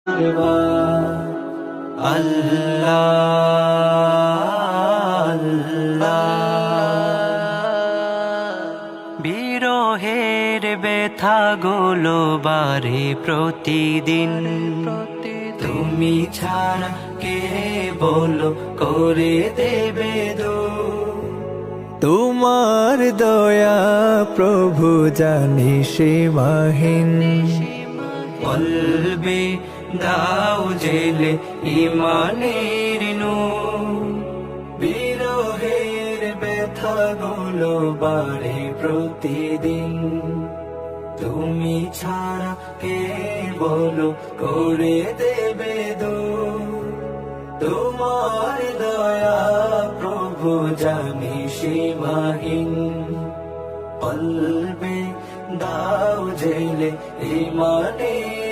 আল্লাহ বিরহের ব্যথা গুলো বারে প্রতিদিন, তুমি ছাড়া কে বলো করে দেবে দূর। তোমার দয়া প্রভু জানি সীমাহীন, কলবে দাও জেলে ইমানের নূর। বিরহের ব্যথা গুলো বাড়ে প্রতিদিন, তুমি ছাড়া কে বলো করে দেবে দূর। তোমার দয়া প্রভু জানি সীমাহীন, কলবে দাও জেলে ইমানের